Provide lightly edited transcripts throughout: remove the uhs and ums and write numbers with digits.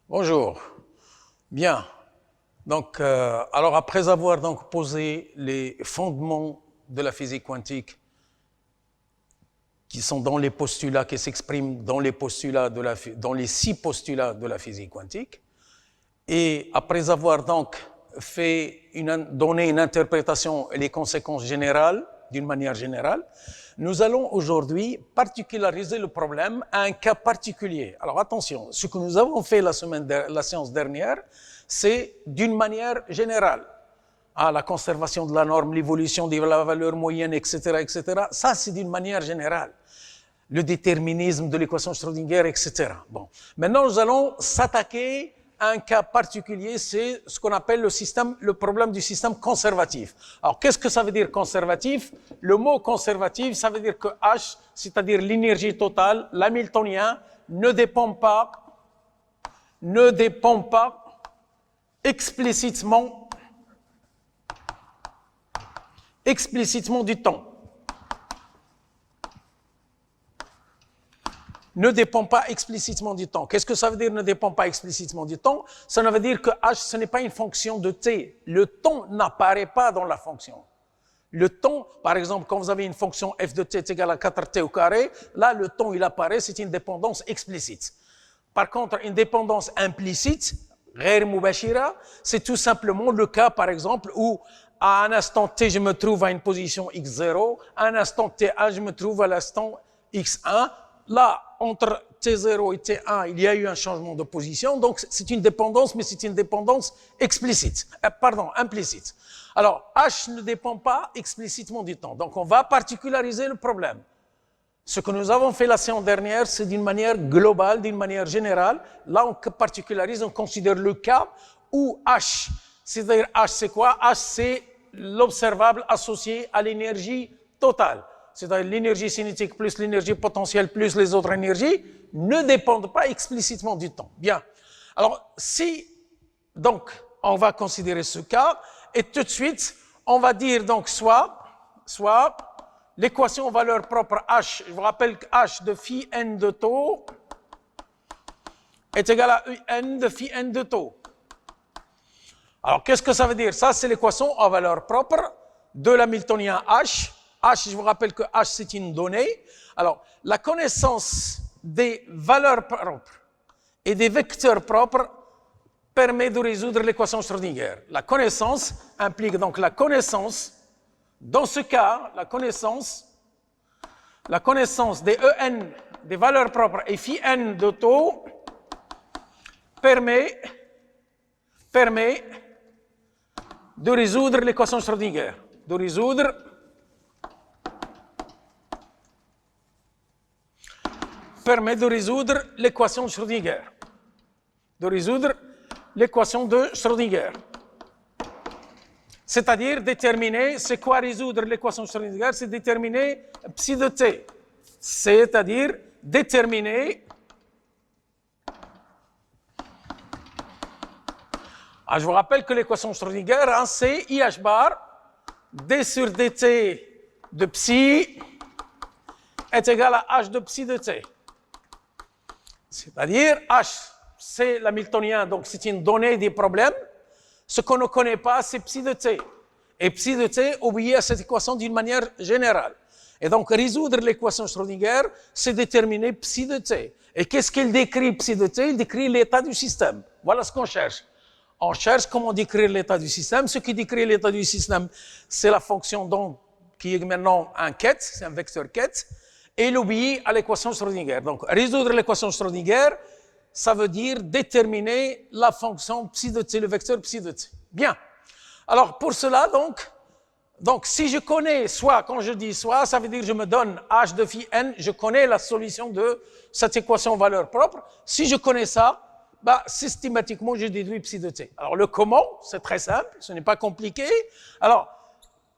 Bonjour. Bien. Donc, alors après avoir donc posé les fondements de la physique quantique, qui sont dans les postulats, qui s'expriment dans les postulats dans les 6 postulats de la physique quantique, et après avoir donc donné une interprétation et les conséquences générales, d'une manière générale, nous allons aujourd'hui particulariser le problème à un cas particulier. Alors attention, ce que nous avons fait la séance dernière, c'est d'une manière générale. La conservation de la norme, l'évolution de la valeur moyenne, etc., etc. Ça, c'est d'une manière générale. Le déterminisme de l'équation Schrödinger, etc. Bon. Maintenant, nous allons s'attaquer à un cas particulier, c'est ce qu'on appelle le problème du système conservatif. Alors, qu'est-ce que ça veut dire conservatif? Le mot conservatif, ça veut dire que H, c'est-à-dire l'énergie totale, l'hamiltonien, ne dépend pas explicitement du temps. Ne dépend pas explicitement du temps. Qu'est-ce que ça veut dire ne dépend pas explicitement du temps? Ça veut dire que H, ce n'est pas une fonction de t. Le temps n'apparaît pas dans la fonction. Le temps, par exemple, quand vous avez une fonction f de t est égale à 4t au carré, là, le temps, il apparaît, c'est une dépendance explicite. Par contre, une dépendance implicite, غير مباشرة, c'est tout simplement le cas, par exemple, où à un instant t, je me trouve à une position x0, à un instant t1, je me trouve à l'instant x1. Là, entre t0 et t1, il y a eu un changement de position, donc c'est une dépendance, mais c'est une dépendance implicite. Alors, H ne dépend pas explicitement du temps, donc on va particulariser le problème. Ce que nous avons fait la séance dernière, c'est d'une manière globale, d'une manière générale. Là, on particularise, on considère le cas où H, c'est-à-dire H, c'est quoi? H, c'est l'observable associé à l'énergie totale. C'est-à-dire l'énergie cinétique plus l'énergie potentielle plus les autres énergies, ne dépendent pas explicitement du temps. Bien. Alors, donc, on va considérer ce cas, et tout de suite, on va dire donc soit l'équation valeur propre H, je vous rappelle que H de phi n de taux est égal à UN de phi n de taux. Alors, qu'est-ce que ça veut dire? Ça, c'est l'équation à valeur propre de l'hamiltonien H. H, je vous rappelle que H, c'est une donnée. Alors, la connaissance des valeurs propres et des vecteurs propres permet de résoudre l'équation Schrödinger. La connaissance implique donc la connaissance, dans ce cas, la connaissance des En, des valeurs propres et phi n de taux permet de résoudre l'équation Schrödinger, permet de résoudre l'équation de Schrödinger. C'est-à-dire déterminer, c'est quoi résoudre l'équation de Schrödinger? C'est déterminer psi de t. C'est-à-dire déterminer je vous rappelle que l'équation de Schrödinger, c'est IH bar d sur dt de psi est égal à h de psi de t. C'est-à-dire, H, c'est l'hamiltonien, donc c'est une donnée des problèmes. Ce qu'on ne connaît pas, c'est psi de t. Et psi de t obéit à cette équation d'une manière générale. Et donc, résoudre l'équation Schrödinger, c'est déterminer psi de t. Et qu'est-ce qu'il décrit, psi de t? Il décrit l'état du système. Voilà ce qu'on cherche. On cherche comment décrire l'état du système. Ce qui décrit l'état du système, c'est la fonction qui est maintenant un ket, c'est un vecteur ket. Et il obéit à l'équation Schrödinger. Donc, résoudre l'équation Schrödinger, ça veut dire déterminer la fonction psi de t, le vecteur psi de t. Bien. Alors, pour cela, donc si je connais soit, quand je dis soit, ça veut dire je me donne h de phi n, je connais la solution de cette équation valeur propre. Si je connais ça, systématiquement, je déduis psi de t. Alors, le comment, c'est très simple, ce n'est pas compliqué. Alors,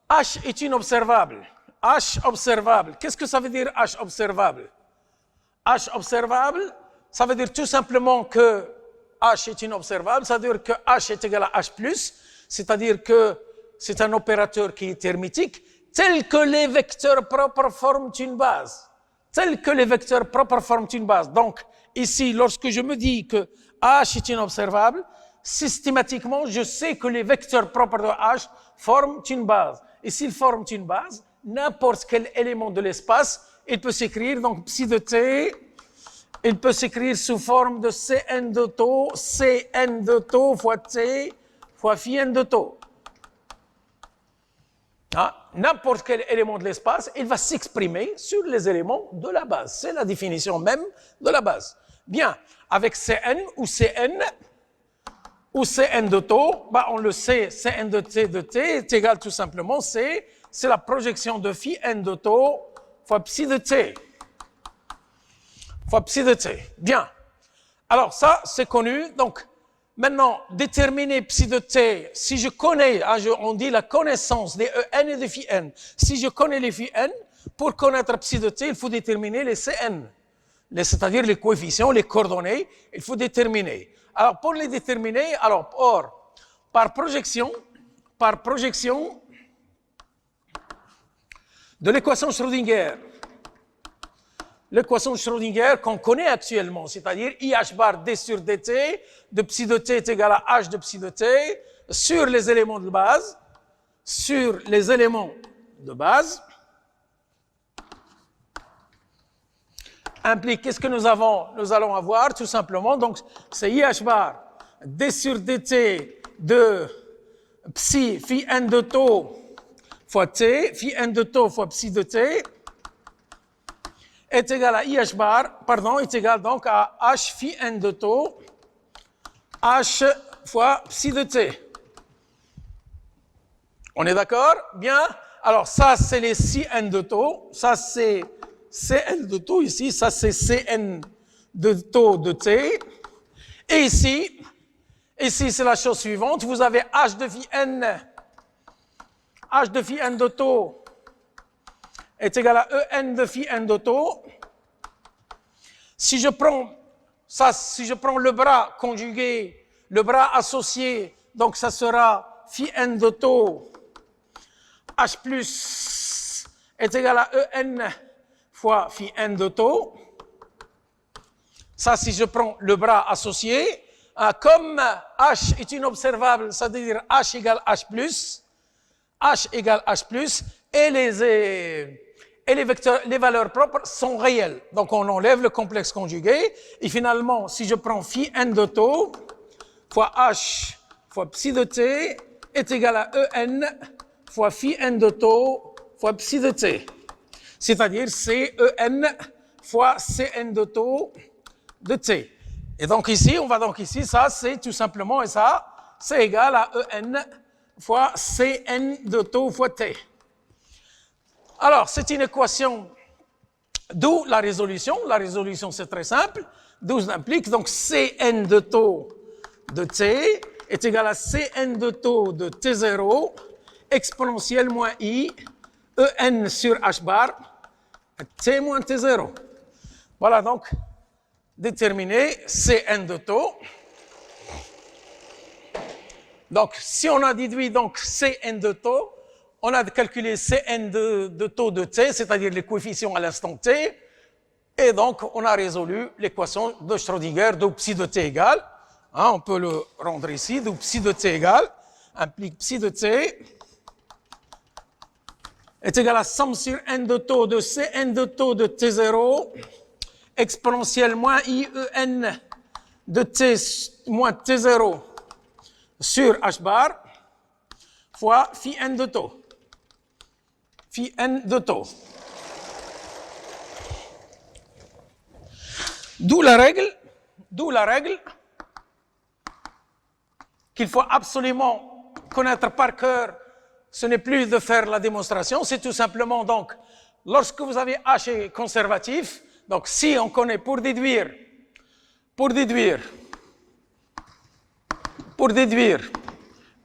h est une observable. H observable. Qu'est-ce que ça veut dire H observable? H observable, ça veut dire tout simplement que H est inobservable, ça veut dire que H est égal à H+, c'est-à-dire que c'est un opérateur qui est hermétique, tel que les vecteurs propres forment une base. Tel que les vecteurs propres forment une base. Donc, ici, lorsque je me dis que H est inobservable, systématiquement, je sais que les vecteurs propres de H forment une base. Et s'ils forment une base, n'importe quel élément de l'espace, il peut s'écrire, donc psi de t, il peut s'écrire sous forme de Cn de tau, Cn de tau fois t fois phi n de tau. N'importe quel élément de l'espace, il va s'exprimer sur les éléments de la base. C'est la définition même de la base. Bien, avec Cn ou Cn de tau, on le sait, Cn de t est égal tout simplement, c'est la projection de phi n de tau fois psi de t. Fois psi de t. Bien. Alors ça, c'est connu. Donc, maintenant, déterminer psi de t, si je connais, on dit la connaissance des En et des phi n. Si je connais les phi n, pour connaître psi de t, il faut déterminer les Cn. C'est-à-dire les coefficients, les coordonnées, il faut déterminer. Alors, pour les déterminer, par projection de l'équation Schrödinger, l'équation Schrödinger qu'on connaît actuellement, c'est-à-dire IH bar d sur dt de psi de t est égal à h de psi de t sur les éléments de base, implique, qu'est-ce que nous allons avoir tout simplement, donc c'est IH bar d sur dt de psi phi n de tau fois t, phi n de tau fois psi de t, est égal à IH bar, est égal donc à H phi n de tau, H fois psi de t. On est d'accord? Bien. Alors, ça, c'est les Cn de tau. Ça, c'est Cn de tau ici. Ça, c'est Cn de tau de t. Et ici, c'est la chose suivante. Vous avez H de phi n de tau est égal à En de phi n de tau. Si je prends le bras conjugué, le bras associé, donc ça sera phi n de tau H plus est égal à En fois phi n de tau. Ça, si je prends le bras associé, comme H est inobservable, ça veut dire H égale H plus, et les valeurs propres sont réelles. Donc, on enlève le complexe conjugué. Et finalement, si je prends phi n de tau fois h fois psi de t est égal à En fois phi n de tau fois psi de t. C'est-à-dire c'est En fois Cn de tau de t. Et donc ici, ça c'est tout simplement, et ça, c'est égal à En fois Cn de tau fois t. Alors, c'est une équation, d'où la résolution. La résolution, c'est très simple. D'où ça implique, donc, Cn de tau de t est égal à Cn de tau de t0 exponentielle moins i, En sur h bar, t moins t0. Voilà, donc, déterminer Cn de tau. Donc, si on a déduit donc Cn de tau, on a calculé Cn de tau de t, c'est-à-dire les coefficients à l'instant t, et donc on a résolu l'équation de Schrödinger d'où psi de t égale, on peut le rendre ici, d'où psi de t égale, implique psi de t est égal à somme sur n de tau de Cn de tau de t0 exponentielle moins i En de t moins t0 sur h bar fois phi n de tau. Phi n de tau. D'où la règle qu'il faut absolument connaître par cœur. Ce n'est plus de faire la démonstration, c'est tout simplement donc, lorsque vous avez H est conservatif, donc si on connaît pour déduire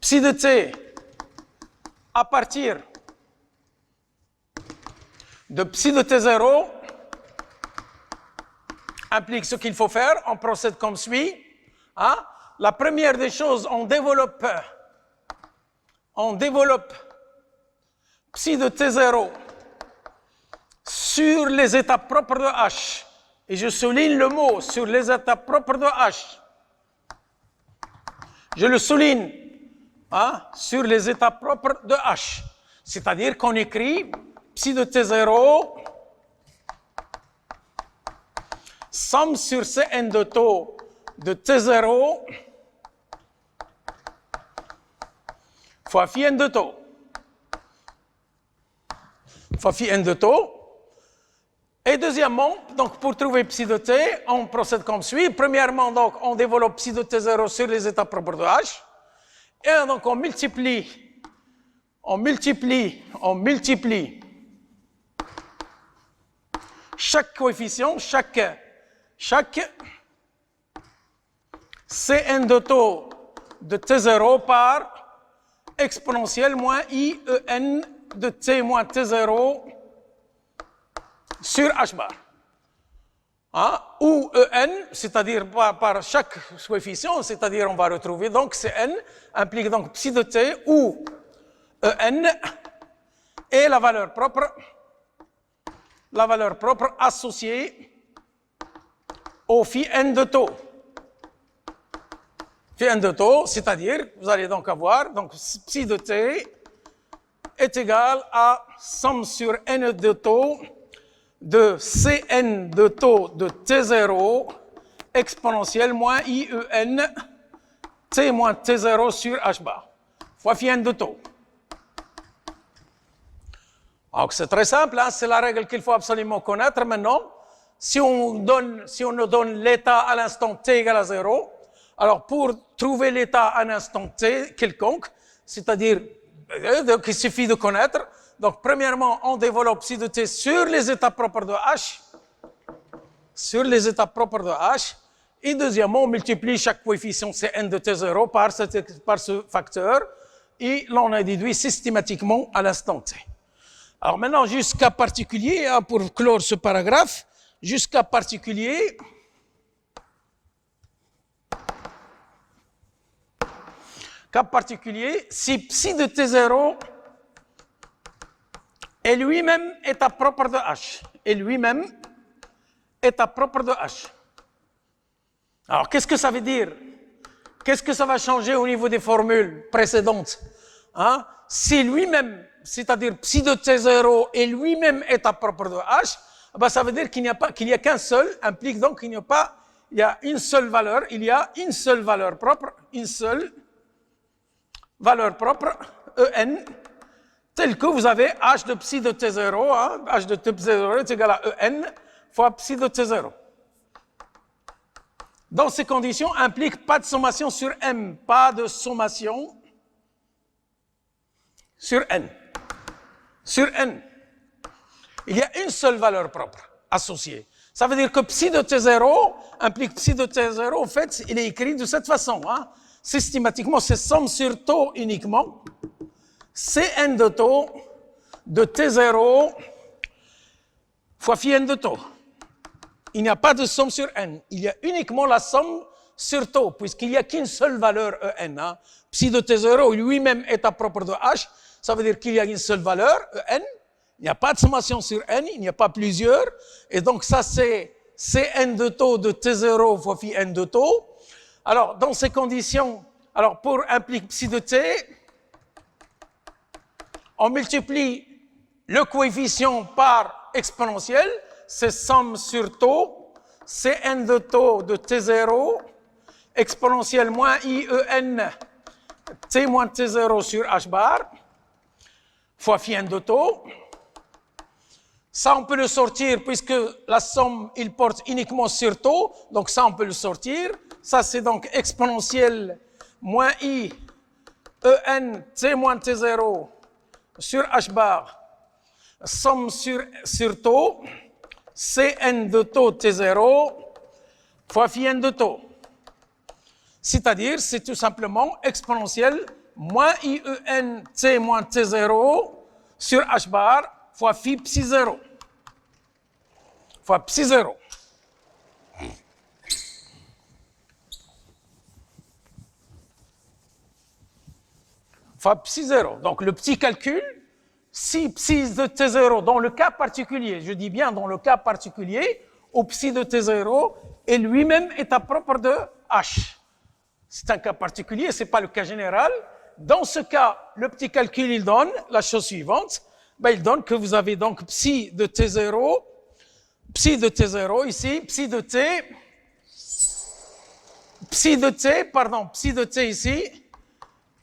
psi de t à partir de psi de t0 implique ce qu'il faut faire, on procède comme suit. Hein? La première des choses, on développe psi de T0 sur les états propres de H. Et je souligne le mot sur les états propres de H. Je le souligne, hein, sur les états propres de H. C'est-à-dire qu'on écrit psi de T0 somme sur Cn de taux de T0 fois phi n de taux. Fois phi n de taux. Et deuxièmement, donc pour trouver psi de t, on procède comme suit. Premièrement, donc, on développe psi de t0 sur les états propres de H. Et donc, on multiplie chaque coefficient, chaque Cn de taux de t0 par exponentielle moins i e n de t moins t0 sur h bar. Hein? Où en, c'est-à-dire par chaque coefficient, c'est-à-dire on va retrouver donc Cn implique donc psi de t où en est la valeur propre associée au phi n de taux. Phi n de taux, c'est-à-dire, vous allez donc avoir, donc psi de t est égal à somme sur n de taux de Cn de taux de T0 exponentielle moins IEN T moins T0 sur H bar fois phi n de taux. Donc c'est très simple, hein, c'est la règle qu'il faut absolument connaître maintenant. Si on nous donne l'état à l'instant t égale à 0, alors pour trouver l'état à un instant t quelconque, c'est-à-dire il suffit de connaître. Donc, premièrement, on développe psi de t sur les états propres de H. Et deuxièmement, on multiplie chaque coefficient Cn de t0 par ce facteur. Et l'on a déduit systématiquement à l'instant t. Alors maintenant, jusqu'à particulier, hein, pour clore ce paragraphe, jusqu'à particulier, si psi de t0 et lui-même état propre de H. Alors, qu'est-ce que ça veut dire? Qu'est-ce que ça va changer au niveau des formules précédentes? Hein? Si lui-même, c'est-à-dire psi de T0 et lui-même état propre de H, ben ça veut dire qu'il n'y a qu'un seul, implique donc qu'il n'y a pas, il y a une seule valeur, En, tel que vous avez h de psi de t0, hein, h de t0 est égal à En fois psi de t0. Dans ces conditions, implique pas de sommation sur M, pas de sommation sur N. Sur N, il y a une seule valeur propre associée. Ça veut dire que psi de t0 implique psi de t0, en fait, il est écrit de cette façon. Hein. Systématiquement, c'est somme sur taux uniquement. Cn de taux de T0 fois phi n de taux. Il n'y a pas de somme sur n. Il y a uniquement la somme sur taux, puisqu'il n'y a qu'une seule valeur En. Hein. Psi de T0 lui-même état propre de H, ça veut dire qu'il y a une seule valeur, En. Il n'y a pas de sommation sur n, il n'y a pas plusieurs. Et donc ça, c'est Cn de taux de T0 fois phi n de taux. Alors, dans ces conditions, alors pour implique psi de t, on multiplie le coefficient par exponentielle, c'est somme sur taux, Cn de taux de T0, exponentielle moins IEN T moins T0 sur H bar, fois phi n de taux. Ça, on peut le sortir puisque la somme, il porte uniquement sur taux, donc ça, on peut le sortir. Ça, c'est donc exponentielle moins I EN T moins T0 sur H bar, somme sur taux, Cn de taux T0 fois phi n de taux. C'est-à-dire, c'est tout simplement exponentielle moins IEN T moins T0 sur H bar fois phi psi 0. Fois psi 0. fois psi0. Donc le petit calcul, si psi de t0 dans le cas particulier, je dis bien dans le cas particulier, où psi de t0 est lui-même état propre de h. C'est un cas particulier, ce n'est pas le cas général. Dans ce cas, le petit calcul, il donne la chose suivante. Ben, il donne que vous avez donc psi de t0 ici, psi de t ici,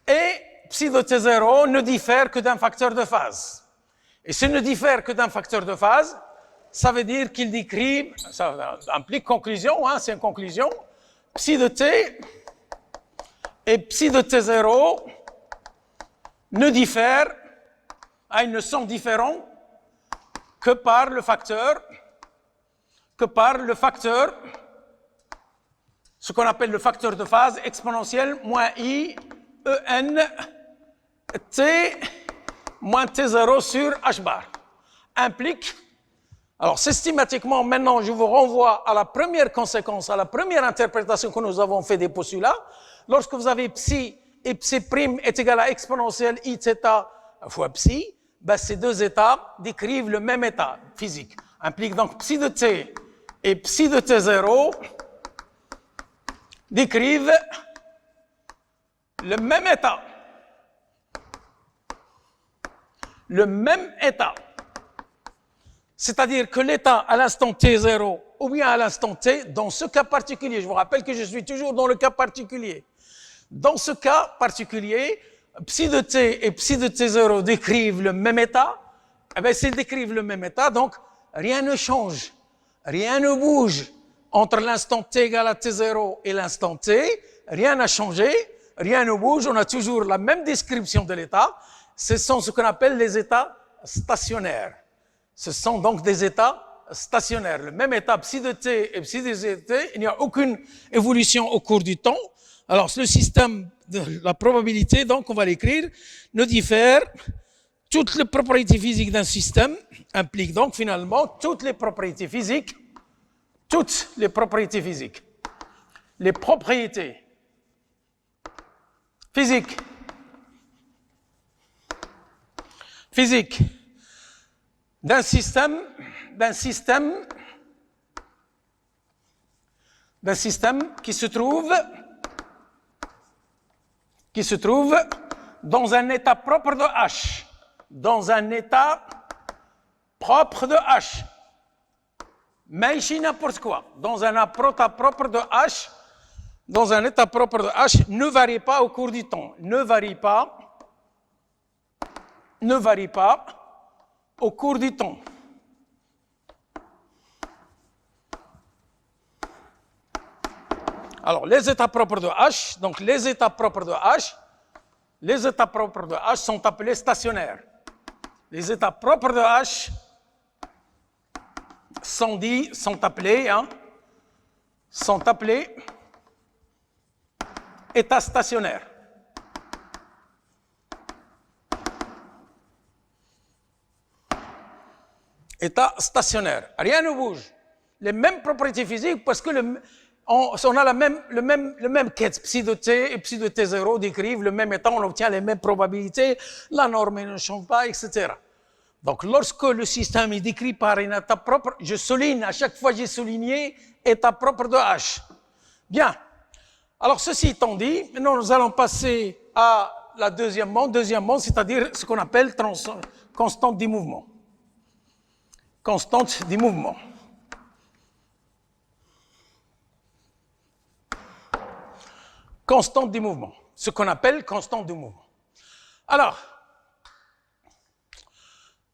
et psi de t0 ne diffère que d'un facteur de phase. Et s'il ne diffère que d'un facteur de phase, ça veut dire qu'il décrit, ça implique conclusion, hein, c'est une conclusion, psi de t et psi de t0 ne diffèrent, ils ne sont différents que par le facteur, ce qu'on appelle le facteur de phase exponentiel moins i en t moins t0 sur h bar. Implique, alors systématiquement maintenant je vous renvoie à la première conséquence, à la première interprétation que nous avons fait des postulats. Lorsque vous avez psi et psi' est égal à exponentielle i θ fois psi, ben ces deux états décrivent le même état physique. Implique donc psi de t et psi de t0 décrivent le même état. Le même état. C'est-à-dire que l'état à l'instant t0 ou bien à l'instant t, dans ce cas particulier, je vous rappelle que je suis toujours dans le cas particulier. Dans ce cas particulier, psi de t et psi de t0 décrivent le même état. Eh bien, s'ils décrivent le même état, donc rien ne change, rien ne bouge entre l'instant t égale à t0 et l'instant t. Rien n'a changé, rien ne bouge, on a toujours la même description de l'état. Ce sont ce qu'on appelle les états stationnaires. Ce sont donc des états stationnaires. Le même état psi de t et psi de t, il n'y a aucune évolution au cours du temps. Alors, le système de la probabilité, donc on va l'écrire, ne diffère. Toutes les propriétés physiques d'un système impliquent donc finalement toutes les propriétés physiques, les propriétés physiques d'un système qui se trouve dans un état propre de H. Dans un état propre de H. Mais ici, n'importe quoi. Dans un état propre de H, ne varie pas au cours du temps. Ne varie pas au cours du temps. Alors, les états propres de H, donc les états propres de H sont appelés stationnaires. Les états propres de H sont appelés états stationnaires. État stationnaire. Rien ne bouge. Les mêmes propriétés physiques parce que on a le même quête. Psi de t et psi de t0 décrivent le même état, on obtient les mêmes probabilités, la norme ne change pas, etc. Donc, lorsque le système est décrit par un état propre, je souligne, à chaque fois j'ai souligné, état propre de H. Bien. Alors, ceci étant dit, maintenant nous allons passer à la deuxième monde, c'est-à-dire ce qu'on appelle constante du mouvement. Constante du mouvement. Constante du mouvement. Ce qu'on appelle constante du mouvement. Alors,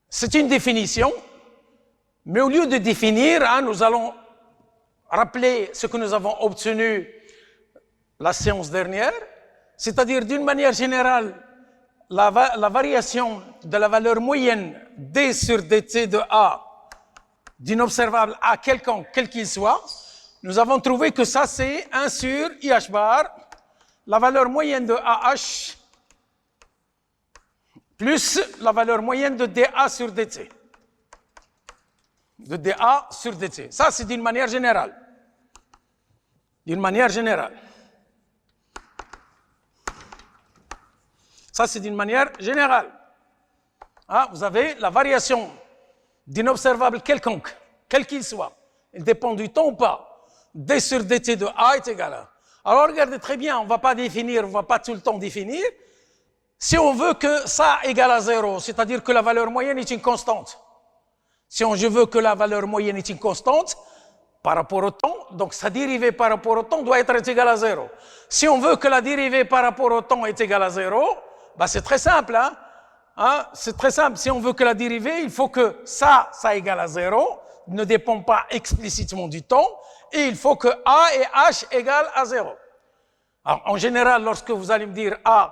c'est une définition, mais au lieu de définir, nous allons rappeler ce que nous avons obtenu la séance dernière, c'est-à-dire d'une manière générale, la variation de la valeur moyenne d sur dt de A d'un observable A quelconque, quel qu'il soit, nous avons trouvé que ça c'est 1 sur IH bar, la valeur moyenne de AH plus la valeur moyenne de dA sur dt. De dA sur dt. Ça, c'est d'une manière générale. Ça, c'est d'une manière générale. Hein, vous avez la variation d'un observable quelconque, quel qu'il soit. Il dépend du temps ou pas. D sur dt de A est égal à. Alors, regardez très bien, on ne va pas définir, on ne va pas tout le temps définir. Si on veut que ça égale à 0, c'est-à-dire que la valeur moyenne est une constante. Si je veux que la valeur moyenne est une constante, par rapport au temps, donc sa dérivée par rapport au temps doit être égale à 0. Si on veut que la dérivée par rapport au temps est égale à 0, bah c'est très simple. C'est très simple. Si on veut que la dérivée, il faut que ça égale à 0, ne dépend pas explicitement du temps, et il faut que A et H égale à 0. Alors, en général, lorsque vous allez me dire A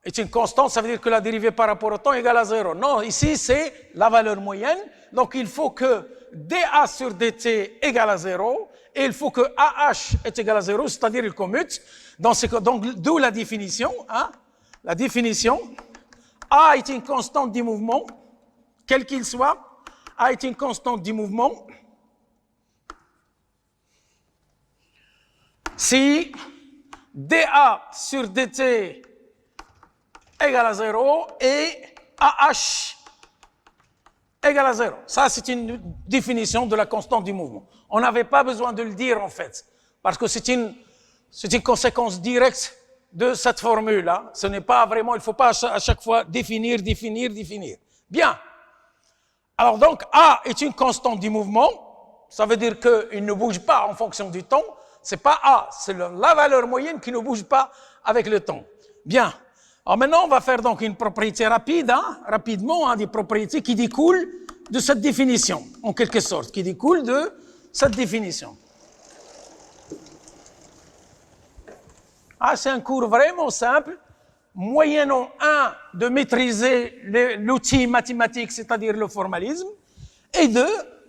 est une constante, ça veut dire que la dérivée par rapport au temps est égale à 0. Non, ici, c'est la valeur moyenne. Donc, il faut que dA sur dt égale à 0, et il faut que AH est égal à 0, c'est-à-dire il commute. Donc, d'où la définition. La définition, A est une constante du mouvement, quel qu'il soit. A est une constante du mouvement. Si dA sur dt égale à 0 et AH égale à 0. Ça, c'est une définition de la constante du mouvement. On n'avait pas besoin de le dire, en fait, parce que c'est une conséquence directe de cette formule-là. Ce n'est pas vraiment, il ne faut pas à chaque fois définir. Bien. Alors donc, A est une constante du mouvement. Ça veut dire qu'il ne bouge pas en fonction du temps. C'est pas A, c'est la valeur moyenne qui ne bouge pas avec le temps. Bien. Alors maintenant, on va faire donc une propriété rapide, rapidement, des propriétés qui découlent de cette définition, en quelque sorte, qui découlent de cette définition. C'est un cours vraiment simple, moyennant de maîtriser l'outil mathématique, c'est-à-dire le formalisme, et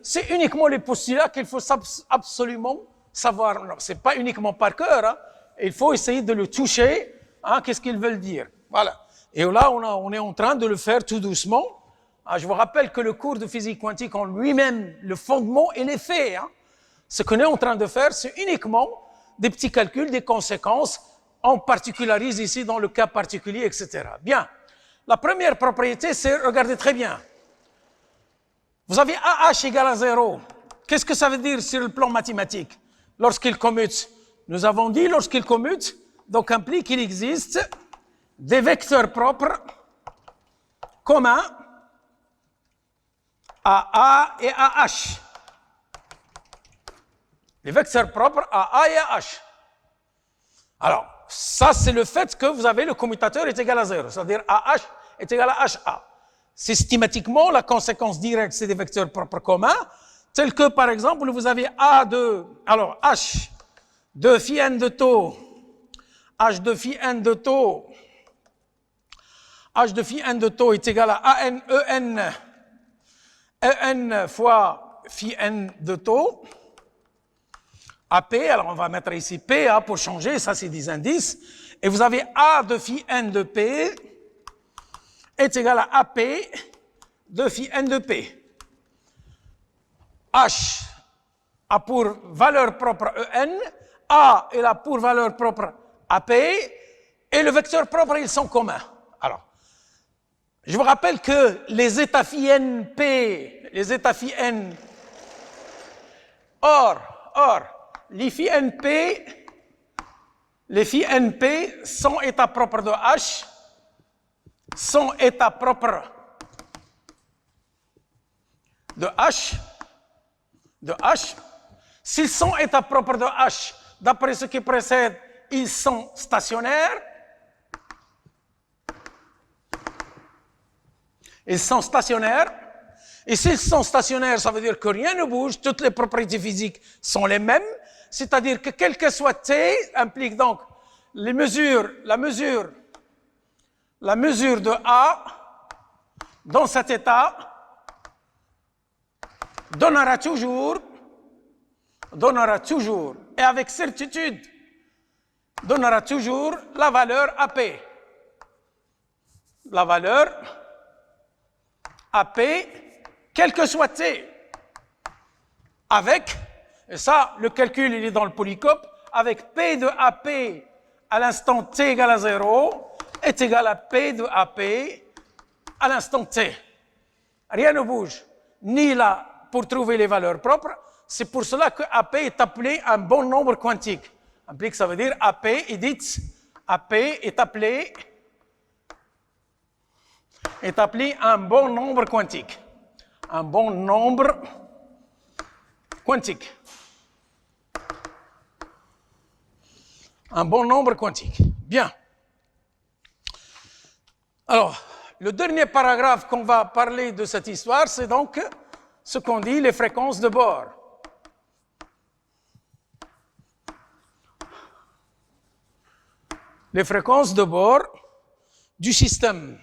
c'est uniquement les postulats qu'il faut absolument savoir. Ce n'est pas uniquement par cœur, il faut essayer de le toucher, qu'est-ce qu'ils veulent dire. Voilà. Et là, on est en train de le faire tout doucement. Je vous rappelle que le cours de physique quantique en lui-même, le fondement, il est fait. Ce qu'on est en train de faire, c'est uniquement des petits calculs, des conséquences. On particularise ici dans le cas particulier, etc. Bien. La première propriété, c'est, regardez très bien. Vous avez AH égale à 0. Qu'est-ce que ça veut dire sur le plan mathématique? Lorsqu'il commute, nous avons dit lorsqu'il commute, donc implique qu'il existe des vecteurs propres communs à A et à H. Les vecteurs propres à A et à H. Alors, ça, c'est le fait que vous avez le commutateur est égal à 0, c'est-à-dire AH est égal à HA. Systématiquement, la conséquence directe, c'est des vecteurs propres communs, tels que, par exemple, vous avez A de, alors, H de phi n de taux, H de phi n de taux, H de phi n de taux est égal à AN, EN fois phi n de taux, AP, alors on va mettre ici P pour changer, ça c'est des indices, et vous avez A de phi n de P est égal à AP de phi n de P. H a pour valeur propre EN, A est là pour valeur propre AP, et le vecteur propre, ils sont communs. Alors, je vous rappelle que les états phi n P, les états phi n, or, les phi NP sont états propres de H, sont états propres de H. S'ils sont états propres de H, d'après ce qui précède, ils sont stationnaires. Ils sont stationnaires. Et s'ils sont stationnaires, ça veut dire que rien ne bouge, toutes les propriétés physiques sont les mêmes. C'est-à-dire que quel que soit T, implique donc la mesure de A dans cet état donnera toujours, et avec certitude, donnera toujours la valeur AP. La valeur AP, quel que soit T, avec, et ça, le calcul, il est dans le polycope, avec P de AP à l'instant T égale à 0, est égal à P de AP à l'instant T. Rien ne bouge, ni là pour trouver les valeurs propres. C'est pour cela que AP est appelé un bon nombre quantique. Implique, ça veut dire AP est appelé un bon nombre quantique. Un bon nombre quantique. Un bon nombre quantique. Bien. Alors, le dernier paragraphe qu'on va parler de cette histoire, c'est donc ce qu'on dit les fréquences de Bohr. Les fréquences de Bohr du système.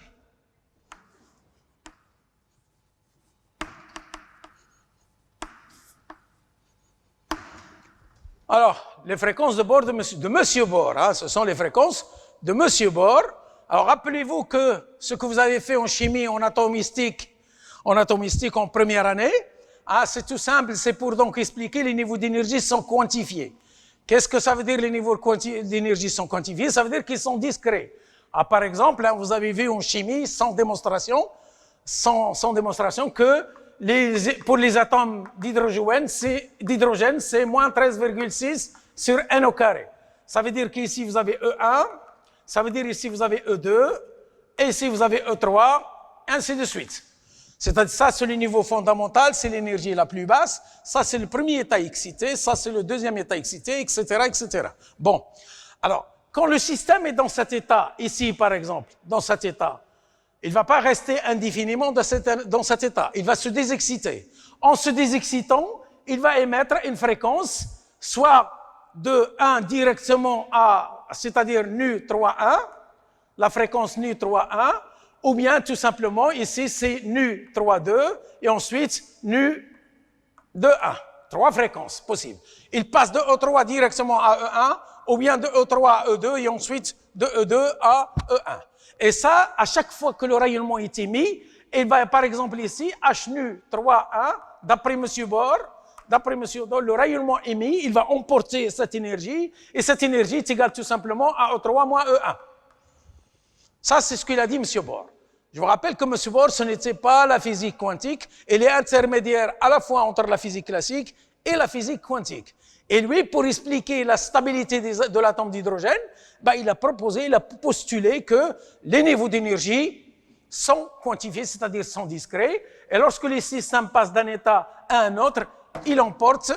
Alors, les fréquences de Bohr de Monsieur Bohr, hein, ce sont les fréquences de Monsieur Bohr. Alors, rappelez-vous que ce que vous avez fait en chimie, en atomistique en première année, ah, c'est tout simple, c'est pour donc expliquer les niveaux d'énergie sont quantifiés. Qu'est-ce que ça veut dire les niveaux d'énergie sont quantifiés? Ça veut dire qu'ils sont discrets. Ah, par exemple, hein, vous avez vu en chimie, sans démonstration, que pour les atomes d'hydrogène, c'est moins 13,6 sur n au carré. Ça veut dire qu'ici, vous avez E1, ça veut dire ici, vous avez E2, et ici, vous avez E3, ainsi de suite. C'est-à-dire, ça, c'est le niveau fondamental, c'est l'énergie la plus basse, ça, c'est le premier état excité, ça, c'est le deuxième état excité, etc., etc. Bon, alors, quand le système est dans cet état, ici, par exemple, dans cet état, il ne va pas rester indéfiniment dans cet état. Il va se désexciter. En se désexcitant, il va émettre une fréquence, soit de 1 directement à, c'est-à-dire nu 3,1, la fréquence nu 3,1, ou bien tout simplement, ici, c'est nu 3,2, et ensuite nu 2,1. 3 fréquences possibles. Il passe de E3 directement à E1, ou bien de E3 à E2, et ensuite de E2 à E1. Et ça, à chaque fois que le rayonnement est émis, il va, par exemple ici, H nu 3,1, d'après M. Bohr, le rayonnement émis, il va emporter cette énergie, et cette énergie est égale tout simplement à E3 moins E1. Ça, c'est ce qu'il a dit M. Bohr. Je vous rappelle que M. Bohr, ce n'était pas la physique quantique, il est intermédiaire à la fois entre la physique classique et la physique quantique. Et lui, pour expliquer la stabilité de l'atome d'hydrogène, il a postulé que les niveaux d'énergie sont quantifiés, c'est-à-dire sont discrets, et lorsque les systèmes passent d'un état à un autre, il emporte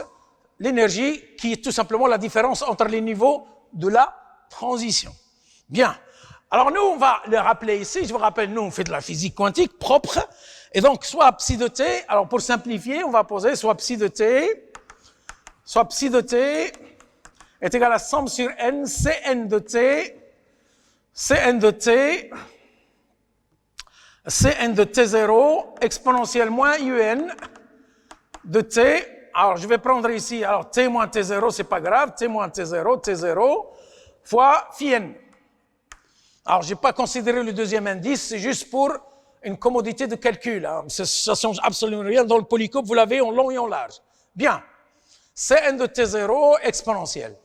l'énergie qui est tout simplement la différence entre les niveaux de la transition. Bien. Alors nous, on va le rappeler ici, je vous rappelle, nous, on fait de la physique quantique propre, et donc soit psi de t, alors pour simplifier, on va poser soit psi de t est égal à somme sur n, Cn de t0 exponentielle moins un de t. Alors, je vais prendre ici, alors t moins t0, c'est pas grave, t moins t0 fois phi n. Alors, je n'ai pas considéré le deuxième indice, c'est juste pour une commodité de calcul. Hein. Ça ne change absolument rien. Dans le polycope, vous l'avez en long et en large. Bien. Cn de t0 exponentielle.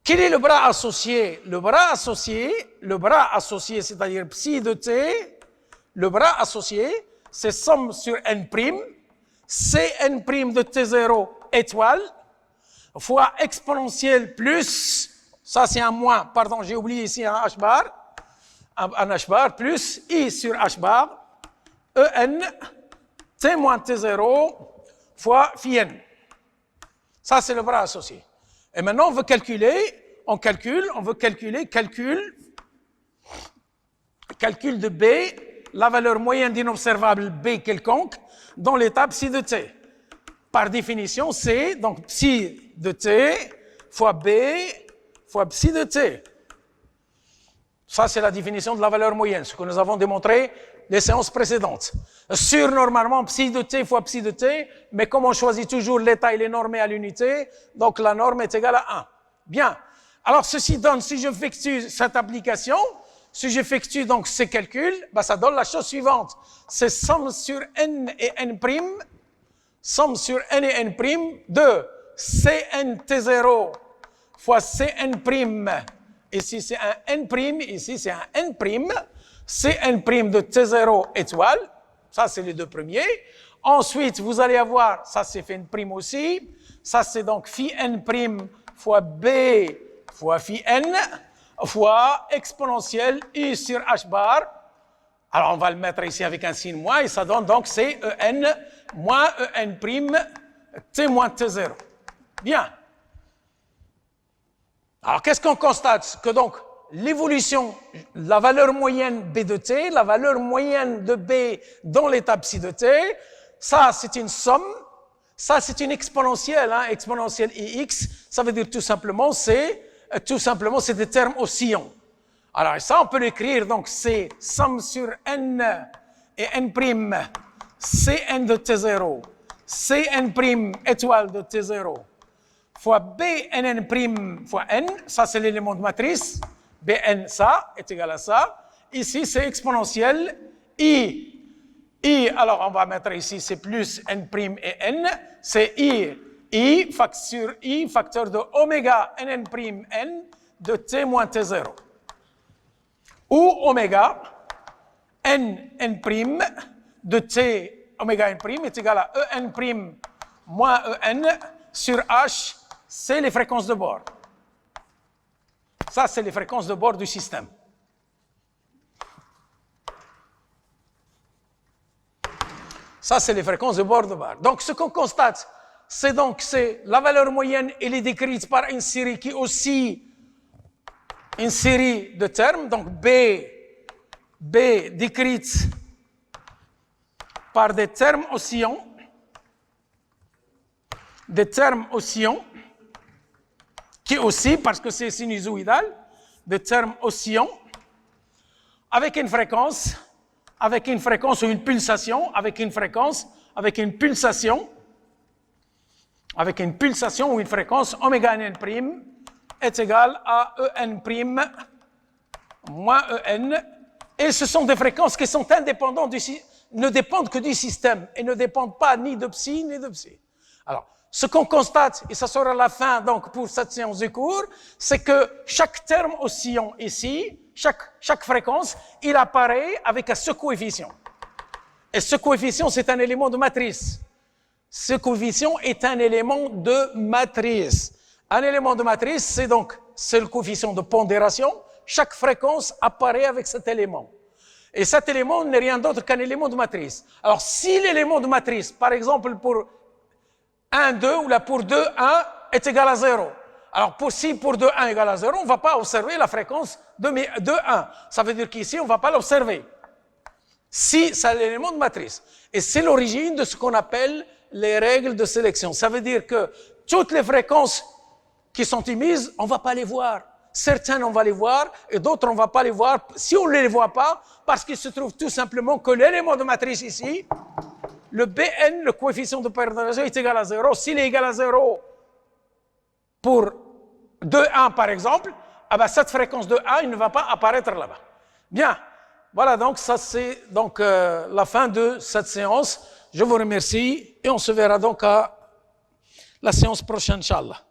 Quel est le bras associé? Le bras associé, c'est-à-dire psi de t, le bras associé, c'est somme sur n', Cn' de t0 étoile, fois exponentielle plus, ça c'est un moins, pardon, j'ai oublié ici un h bar, plus i sur h bar, en, t moins t0, fois phi n. Ça, c'est le bras associé. Et maintenant, on veut calculer, calcul de B, la valeur moyenne d'inobservable B quelconque, dans l'état psi de t. Par définition, c'est donc psi de t fois B fois psi de t. Ça, c'est la définition de la valeur moyenne, ce que nous avons démontré les séances précédentes. Sur, normalement, psi de t fois psi de t, mais comme on choisit toujours l'état, il est normé à l'unité, donc la norme est égale à 1. Bien. Alors, ceci donne, si j'effectue cette application, si j'effectue donc ces calculs, ça donne la chose suivante. C'est somme sur n et n', de Cnt0 fois Cn' Ici, c'est un n', ici, c'est un n'. C'est n' de T0 étoile. Ça, c'est les deux premiers. Ensuite, vous allez avoir, ça, c'est phi n' aussi. Ça, c'est donc phi n' fois B fois phi n fois exponentielle I sur H bar. Alors, on va le mettre ici avec un signe moins et ça donne donc c'est En moins En' T moins T0. Bien. Alors, qu'est-ce qu'on constate? Que donc, l'évolution, la valeur moyenne B de T, la valeur moyenne de B dans l'étape psi de T, ça, c'est une somme. Ça, c'est une exponentielle, hein, exponentielle Ix. Ça veut dire tout simplement, c'est des termes oscillants. Alors, ça, on peut l'écrire, donc, c'est somme sur N et N', Cn de T0, Cn' étoile de T0, fois Bnn' fois N, ça, c'est l'élément de matrice. Bn, ça, est égal à ça. Ici, c'est exponentielle I. I, alors on va mettre ici, c'est plus N' et N, c'est I sur I, facteur de oméga Nn' N de T moins T0. Ou oméga Nn' de T oméga N' est égal à En' moins En sur H, c'est les fréquences de bord. Ça, c'est les fréquences de bord du système. Ça, c'est les fréquences de bord de barre. Donc, ce qu'on constate, c'est la valeur moyenne, elle est décrite par une série qui oscille, une série de termes. Donc, B décrite par des termes oscillants, qui oscillent parce que c'est sinusoïdal, des termes oscillants, avec une fréquence ou une pulsation, avec une pulsation ou une fréquence oméga Nn' est égale à En' moins En. Et ce sont des fréquences qui sont indépendantes ne dépendent que du système et ne dépendent pas ni de psi ni de psi. Alors, ce qu'on constate, et ça sera la fin donc pour cette séance de cours, c'est que chaque terme oscillant ici, chaque fréquence, il apparaît avec ce coefficient. Et ce coefficient, c'est un élément de matrice. Ce coefficient est un élément de matrice. Un élément de matrice, c'est le coefficient de pondération. Chaque fréquence apparaît avec cet élément. Et cet élément n'est rien d'autre qu'un élément de matrice. Alors, si l'élément de matrice, par exemple, pour 1, 2, ou là pour 2, 1 est égal à 0. Alors, si pour 2, 1 égale à 0, on ne va pas observer la fréquence de 1. Ça veut dire qu'ici, on ne va pas l'observer. Si c'est l'élément de matrice. Et c'est l'origine de ce qu'on appelle les règles de sélection. Ça veut dire que toutes les fréquences qui sont émises, on ne va pas les voir. Certaines, on va les voir, et d'autres, on ne va pas les voir si on ne les voit pas, parce qu'il se trouve tout simplement que l'élément de matrice ici, le Bn, le coefficient de pondération, est égal à 0. S'il est égal à 0 pour 2,1 par exemple, cette fréquence de 1, il ne va pas apparaître là-bas. Bien, voilà donc ça c'est la fin de cette séance. Je vous remercie et on se verra donc à la séance prochaine, Inch'Allah.